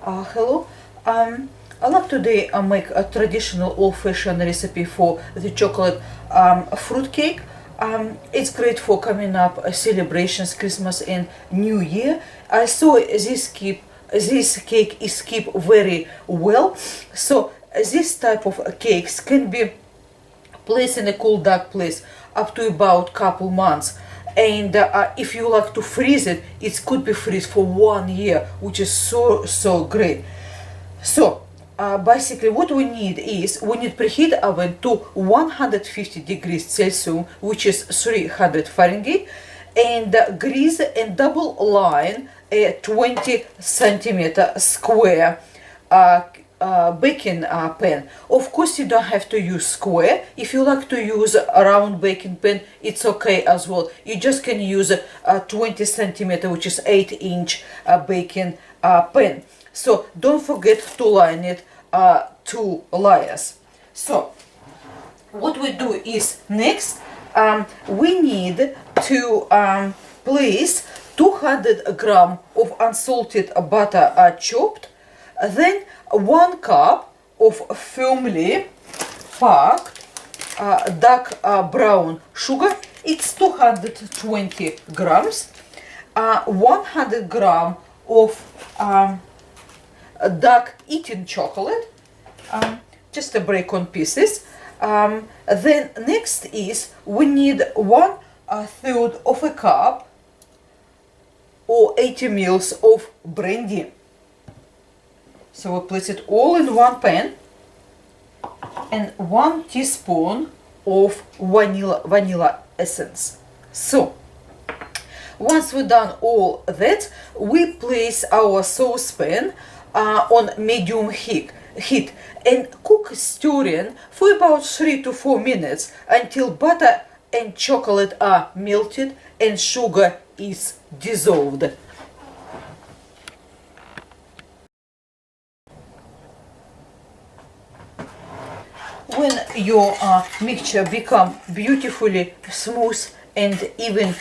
Hello. I like today make a traditional old-fashioned recipe for the chocolate fruit cake. It's great for coming up celebrations, Christmas and New Year. I saw this cake is keep very well. So this type of cakes can be placed in a cool dark place up to about couple months. And if you like to freeze it, it could be freeze for 1 year, which is so great. So basically what we need is we need preheat oven to 150 degrees Celsius, which is 300 Fahrenheit, and grease and double line a 20 centimeter square baking pan. Of course, you don't have to use square. If you like to use a round baking pan, it's okay as well. You just can use a 20 centimeter, which is 8-inch baking pan. So don't forget to line it 2 layers. So what we do is next we need to place 200 grams of unsalted butter chopped, then 1 cup of firmly packed dark brown sugar. It's 220 grams, 100 grams of dark eating chocolate, just a break on pieces. Then next is we need 1/3 of a cup or 80 ml of brandy. So we place it all in one pan, and 1 teaspoon of vanilla essence. So once we've done all that, we place our saucepan on medium heat and cook stirring for about 3 to 4 minutes until butter and chocolate are melted and sugar is dissolved. When your mixture become beautifully smooth and even,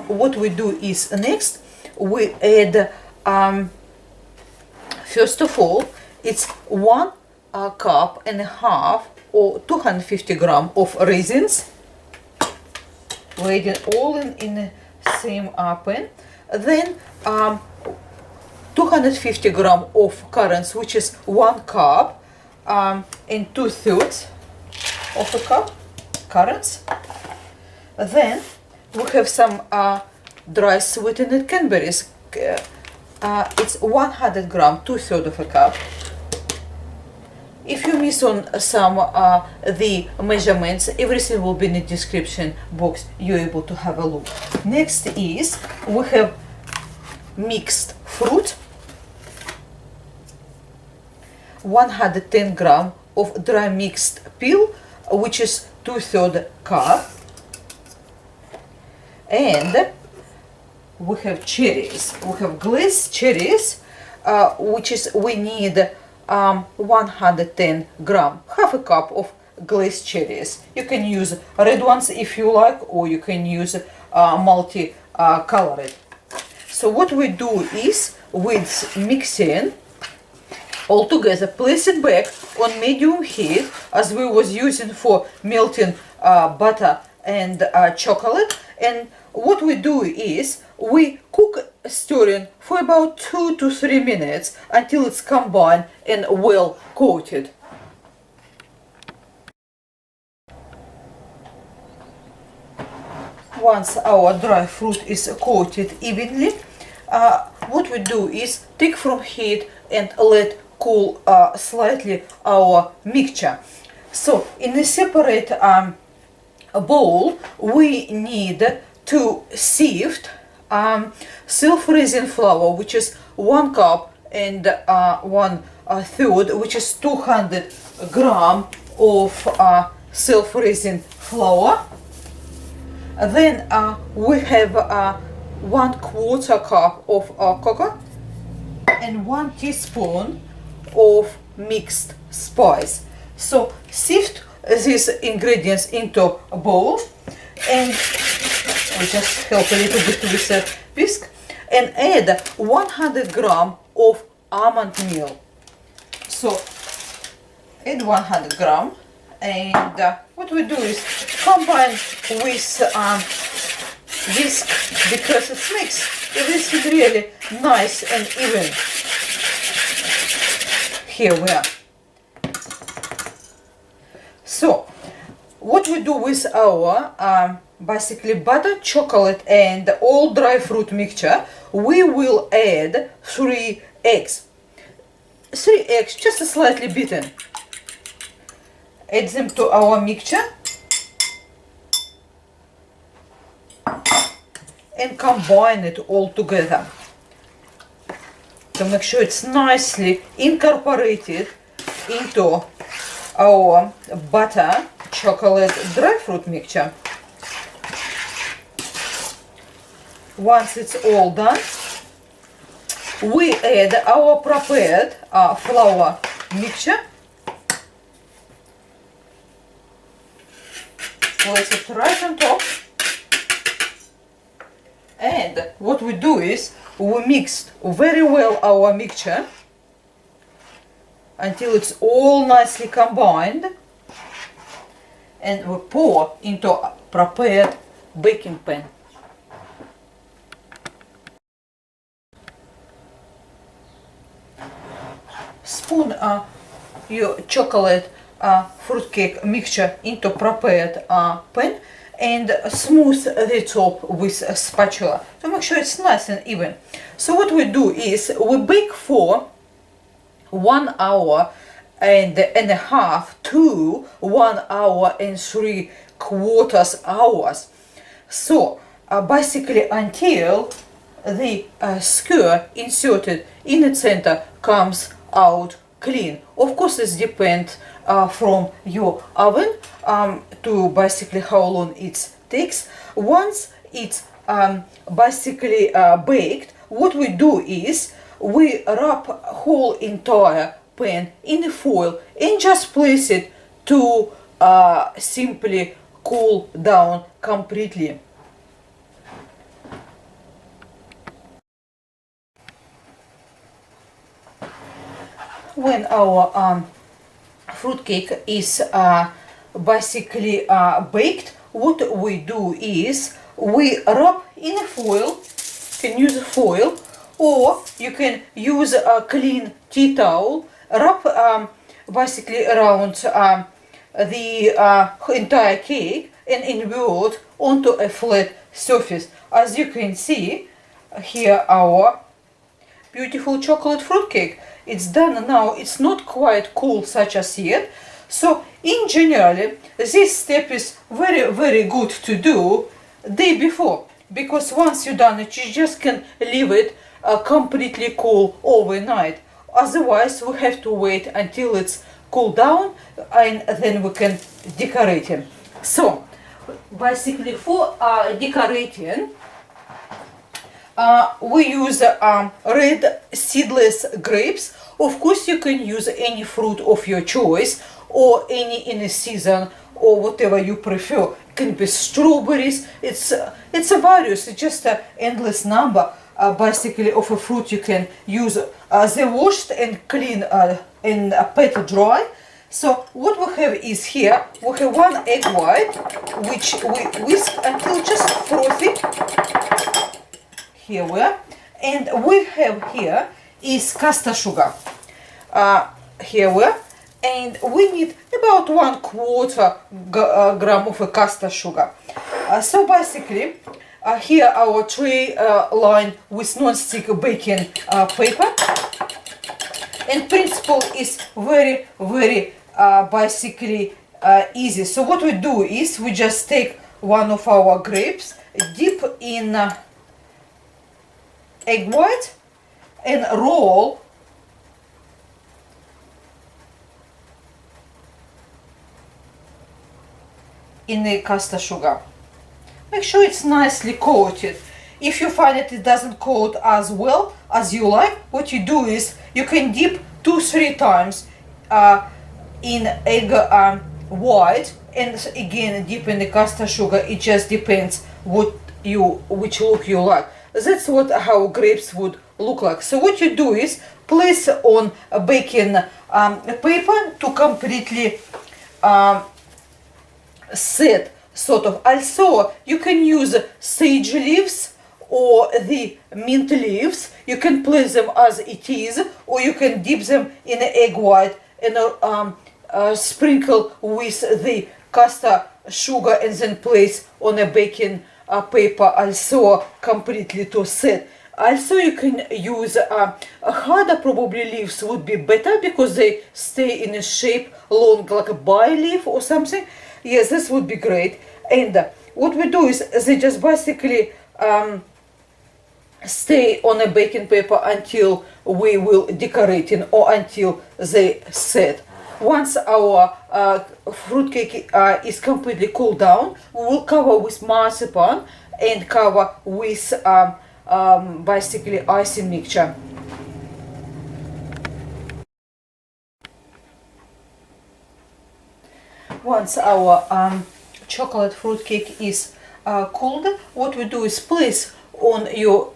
what we do is next we add first of all it's 1.5 cups or 250 grams of raisins. We add it all in the same pan. Then 250 grams of currants, which is 1 cup and 2/3 of a cup currants. Then we have some dry sweetened cranberries. It's 100 grams, 2/3 of a cup. If you miss on some the measurements, everything will be in the description box. You're able to have a look. Next is we have mixed fruit, 110 grams of dry mixed peel, which is 2/3 cup, and we have cherries. We have glace cherries, which is we need 110 grams, half a cup of glace cherries. You can use red ones if you like, or you can use multi-colored. So what we do is with mixing all together, place it back on medium heat as we was using for melting butter and chocolate. And what we do is we cook stirring for about 2 to 3 minutes until it's combined and well coated. Once our dry fruit is coated evenly, what we do is take from heat and let cool slightly our mixture. So in a separate bowl we need to sift self-raising flour, which is 1 cup and 1/3, which is 200 grams of self-raising flour. Then we have 1/4 cup of cocoa and 1 teaspoon of mixed spice. So sift these ingredients into a bowl, and we just help a little bit with a whisk, and add 100 grams of almond meal. So add 100 gram, and what we do is combine with whisk, because it makes everything really nice and even. Here we are. So what we do with our basically butter, chocolate and all dry fruit mixture, we will add 3 eggs. 3 eggs, just slightly beaten. Add them to our mixture and combine it all together to make sure it's nicely incorporated into our butter, chocolate, dry fruit mixture. Once it's all done, we add our prepared flour mixture. Place it right on top. And what we do is we mix very well our mixture until it's all nicely combined, and we pour into a prepared baking pan. Spoon your chocolate fruitcake mixture into prepared pan and smooth the top with a spatula to make sure it's nice and even. So what we do is we bake for 1 hour and a half to 1 hour and 3/4 hours. So basically until the skewer inserted in the center comes out clean. Of course, this depends from your oven to basically how long it takes. Once it's basically baked, what we do is we wrap whole entire pan in the foil and just place it to simply cool down completely. When our fruitcake is basically baked, what we do is we wrap in a foil. You can use a foil, or you can use a clean tea towel, wrap basically around the entire cake and invert onto a flat surface. As you can see here, our beautiful chocolate fruitcake. It's done now. It's not quite cool such as yet. So in general, this step is very good to do day before, because once you're done it, you just can leave it completely cool overnight. Otherwise, we have to wait until it's cooled down and then we can decorate it. So basically for decorating, we use red seedless grapes. Of course, you can use any fruit of your choice or any in a season or whatever you prefer. It can be strawberries. It's a various. It's just an endless number basically of a fruit you can use. They're washed and clean and pat dry. So what we have is here we have 1 egg white, which we whisk until just frothy. Here we are, and we have here is caster sugar. Here we are, and we need about 1/4 gram of a caster sugar. So basically, here our tray lined with non-stick baking paper, and principle is very basically easy. So what we do is we just take one of our grapes, dip in egg white and roll in the caster sugar. Make sure it's nicely coated. If you find that it doesn't coat as well as you like, what you do is you can dip 2-3 times in egg white and again dip in the caster sugar. It just depends which look you like. That's how grapes would look like. So what you do is place on a baking paper to completely set sort of. Also, you can use sage leaves or the mint leaves. You can place them as it is, or you can dip them in egg white and sprinkle with the caster sugar and then place on a baking paper also completely to set. Also, you can use harder probably leaves would be better because they stay in a shape long, like a bay leaf or something. Yes, this would be great. And what we do is they just basically stay on a baking paper until we will decorate it or until they set. Once our fruitcake is completely cooled down, we will cover with marzipan and cover with basically icing mixture. Once our chocolate fruitcake is cooled, what we do is place on your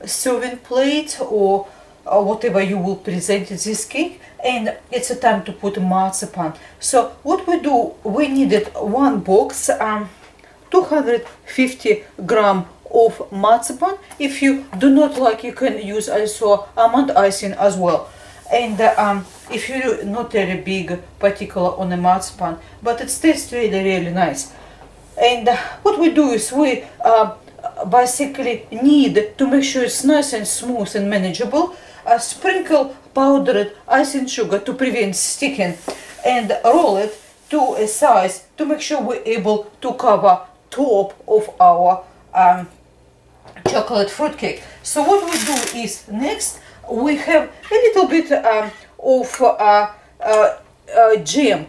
serving plate or whatever you will present this cake, and it's a time to put marzipan. So what we do, we needed one box, 250 gram of marzipan. If you do not like, you can use also almond icing as well. And if you're not very big particular on the marzipan, but it tastes really nice. And what we do is we basically need to make sure it's nice and smooth and manageable. Sprinkle powdered icing sugar to prevent sticking, and roll it to a size to make sure we're able to cover top of our chocolate fruitcake. So what we do is next we have a little bit of jam.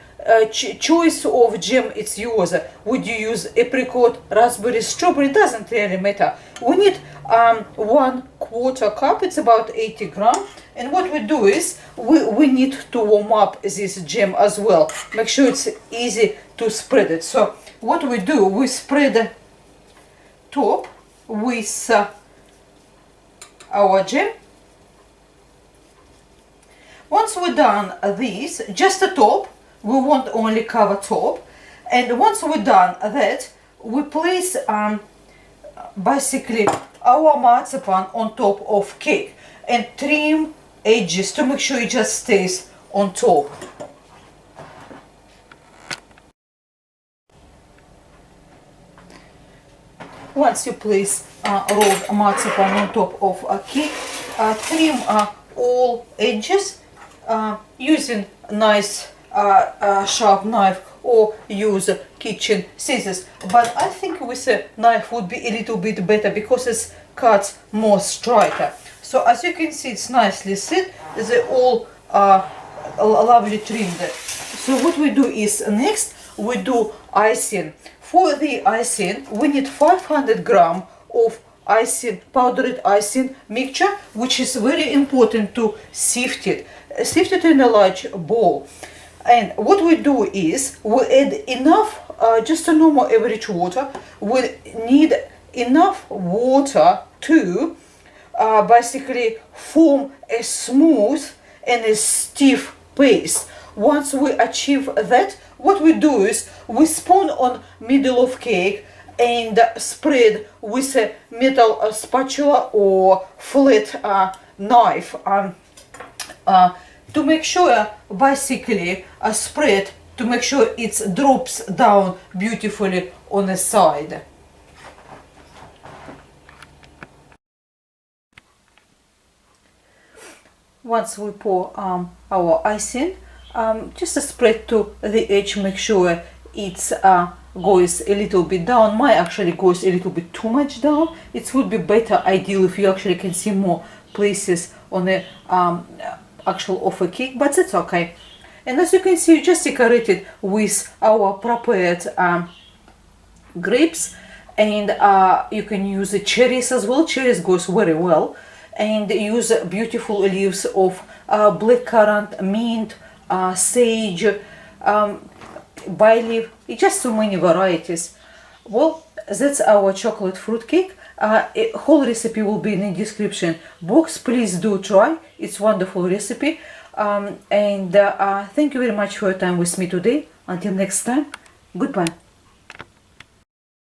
Choice of jam, it's yours. Would you use apricot, raspberry, strawberry? Doesn't really matter. We need 1/4 cup, it's about 80 gram. And what we do is we need to warm up this jam as well. Make sure it's easy to spread it. So what we do, we spread top with our jam. Once we're done this, just the top, we won't only cover top. And once we're done that, we place basically our marzipan on top of cake and trim edges to make sure it just stays on top. Once you place rolled marzipan on top of a cake, trim all edges using nice sharp knife or use kitchen scissors, but I think with a knife would be a little bit better because it cuts more straighter. So as you can see, it's nicely set. They all lovely trimmed. So what we do is next we do icing. For the icing we need 500 gram of icing, powdered icing mixture, which is very important to sift it. Sift it in a large bowl. And what we do is we add enough, just a normal average water. We need enough water to basically form a smooth and a stiff paste. Once we achieve that, what we do is we spoon on middle of cake and spread with a metal spatula or flat knife to make sure basically a spread to make sure it drops down beautifully on the side. Once we pour our icing, just a spread to the edge, make sure it's goes a little bit down. Mine actually goes a little bit too much down. It would be better ideal if you actually can see more places on the actual of a cake, but it's okay. And as you can see, you just decorated with our prepared grapes, and you can use the cherries as well. Cherries goes very well, and use beautiful leaves of black currant, mint, sage, bay leaf. It's just so many varieties. Well, that's our chocolate fruit cake. Whole recipe will be in the description box. Please do try. It's wonderful recipe. And thank you very much for your time with me today. Until next time, goodbye.